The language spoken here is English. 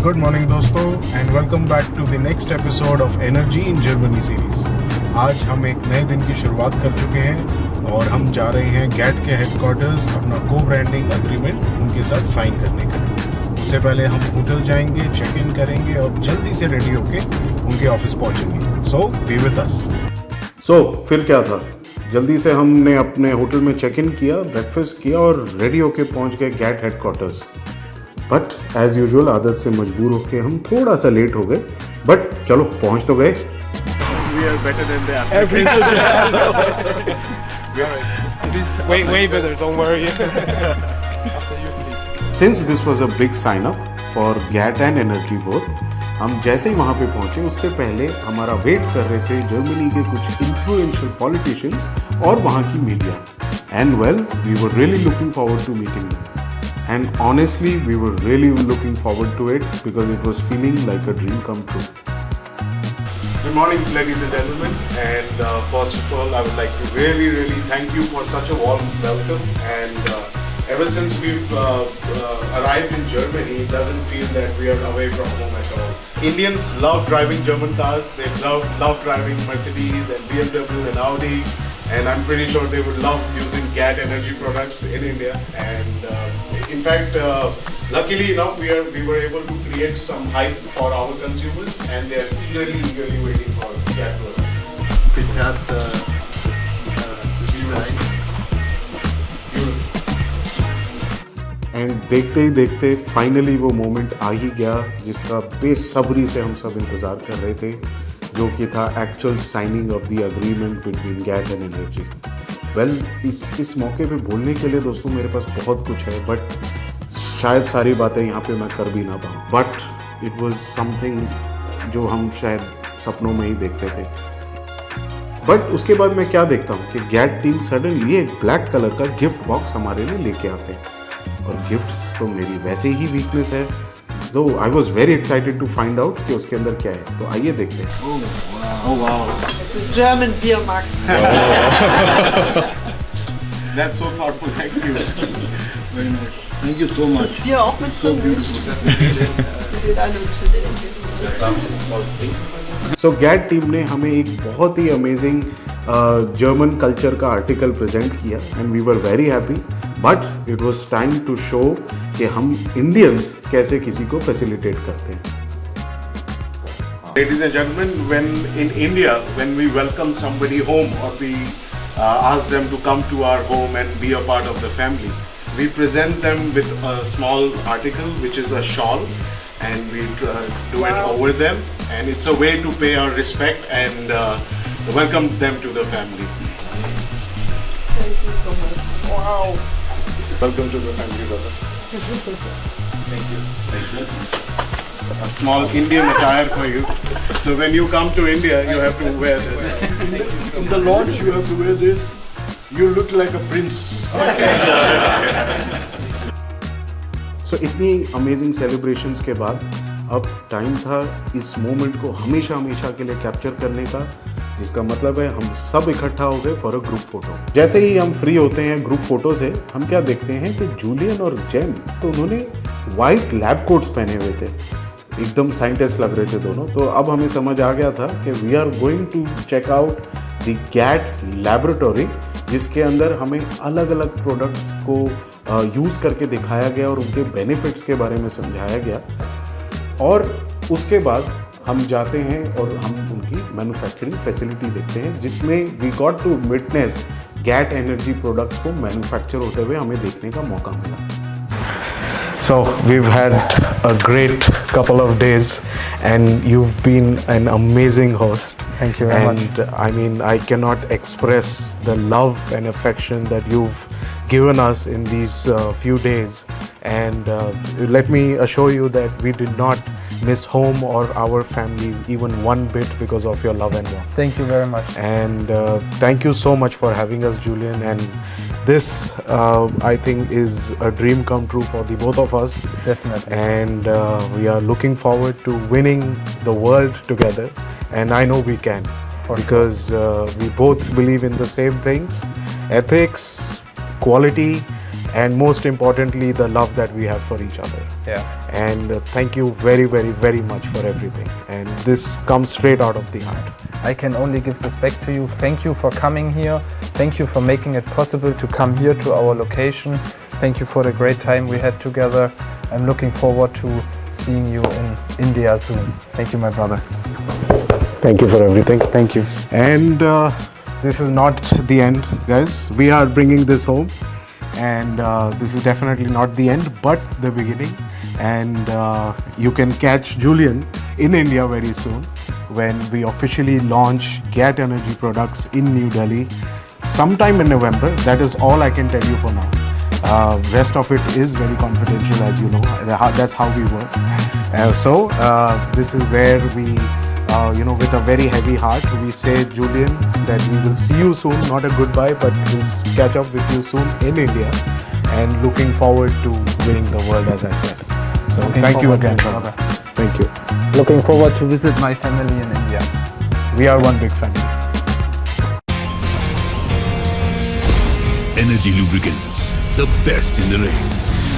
Good morning दोस्तों and welcome back to the next episode of energy in Germany series. आज हम एक नए दिन की शुरुआत कर चुके हैं और हम जा रहे हैं गैट के हेडक्वार्टर्स अपना को ब्रांडिंग एग्रीमेंट उनके साथ साइन करने के लिए। उससे पहले हम होटल जाएंगे, चेक इन करेंगे और जल्दी से रेडी होके उनके ऑफिस पहुंचेंगे। सो बी विद अस। सो फिर क्या था, जल्दी से हमने अपने होटल में चेक इन किया, ब्रेकफास्ट किया और रेडी होके पहुंच गए GAT headquarters. But as usual आदत से मजबूर होके हम थोड़ा सा लेट हो गए, बट चलो पहुंच तो गए। We are better than the Way better, don't worry. After you, please. Since this was a big sign up for GAT and Energy both, हम जैसे ही वहाँ पे पहुँचे उससे पहले हमारा वेट कर रहे थे जर्मनी के कुछ इन्फ्लुएंशियल पॉलिटिशियंस और वहाँ की media. And well, we were really looking forward to meeting them. And honestly, we were really looking forward to it because it was feeling like a dream come true. Good morning, ladies and gentlemen. And first of all, I would like to really thank you for such a warm welcome. And ever since we've arrived in Germany, it doesn't feel that we are away from home at all. Indians love driving German cars. They love driving Mercedes and BMW and Audi. And I'm pretty sure they would love using GAT Energy products in India. And in fact, luckily enough, we were able to create some hype for our consumers, and they are eagerly waiting for GAT products. Prepared design. And देखते ही देखते finally वो moment आ ही गया जिसका बेसब्री से हम सब इंतज़ार कर रहे थे, जो कि था actual signing of the agreement between GAT and energy. Well, इस मौके पे बोलने के लिए दोस्तों मेरे पास बहुत कुछ है, बट शायद सारी बातें यहाँ पे मैं कर भी ना पाऊँ। बट इट वाज समथिंग जो हम शायद सपनों में ही देखते थे। बट उसके बाद मैं क्या देखता हूँ कि गैट टीम सडनली एक ब्लैक कलर का गिफ्ट बॉक्स हमारे लिए लेके आते हैं, और गिफ्ट्स तो मेरी वैसे ही वीकनेस है, तो I was very excited to find out कि उसके अंदर क्या है। तो आइए देखते हैं। Oh wow. It's a German beer mark. That's so thoughtful. Thank you. Very nice. Thank you so Ist much. das Bier auch mit So drin? beautiful. Das wird eine so GAT team ने हमें एक बहुत ही amazing German culture का article present किया and we were very happy. But it was time to show कि हम Indians कैसे किसी को फैसिलिटेट करते हैं। Ladies and gentlemen, when in India, when we welcome somebody home or we ask them to come to our home and be a part of the family, we present them with a small article which is a shawl, and we do it over them, and it's a way to pay our respect and welcome them to the family. Thank you so much. Wow. Welcome to the family, brother. Thank you. A small Indian attire for you. So when you come to India, you have to wear this. In the launch, you have to wear this. You look like a prince. सो इतनी amazing celebrations के बाद अब time था इस moment को हमेशा के लिए कैप्चर करने का, जिसका मतलब है हम सब इकट्ठा हो गए फॉर अ ग्रुप फोटो। जैसे ही हम फ्री होते हैं ग्रुप फोटो से, हम क्या देखते हैं कि जूलियन और जेम, तो उन्होंने वाइट लैब कोट्स पहने हुए थे, एकदम साइंटिस्ट लग रहे थे दोनों। तो अब हमें समझ आ गया था कि we are going to check out the GAT laboratory, जिसके अंदर हमें अलग अलग प्रोडक्ट्स को यूज़ करके दिखाया गया और उनके बेनिफिट्स के बारे में समझाया गया। और उसके बाद हम जाते हैं और हम उनकी मैन्युफैक्चरिंग फैसिलिटी देखते हैं, जिसमें we got to witness GAT energy products को मैन्युफैक्चर होते हुए हमें देखने का मौका मिला। So we've had a great couple of days, and you've been an amazing host. Thank you very much. And I mean, I cannot express the love and affection that you've given us in these few days. And let me assure you that we did not miss home or our family even one bit because of your love and warmth. Thank you very much. And thank you so much for having us, Julian. And this, I think, is a dream come true for the both of us. Definitely. And we are looking forward to winning the world together. And I know we can, because we both believe in the same things: ethics, quality, and most importantly, the love that we have for each other. Yeah. And thank you very, very, very much for everything. And this comes straight out of the heart. I can only give this back to you. Thank you for coming here. Thank you for making it possible to come here to our location. Thank you for the great time we had together. I'm looking forward to seeing you in India soon. Thank you, my brother. Thank you for everything. Thank you. And this is not the end, guys. We are bringing this home. And this is definitely not the end, but the beginning. And you can catch Julian in India very soon when we officially launch GAT Energy products in New Delhi sometime in November. That is all I can tell you for now. Rest of it is very confidential, as you know. That's how we work. So this is where we, with a very heavy heart, we say, Julian, that we will see you soon. Not a goodbye, but we'll catch up with you soon in India. And looking forward to winning the world, as I said. So thank you again, brother. Thank you. Looking forward to visit my family in India. We are one big family. Energy Lubricants, the best in the race.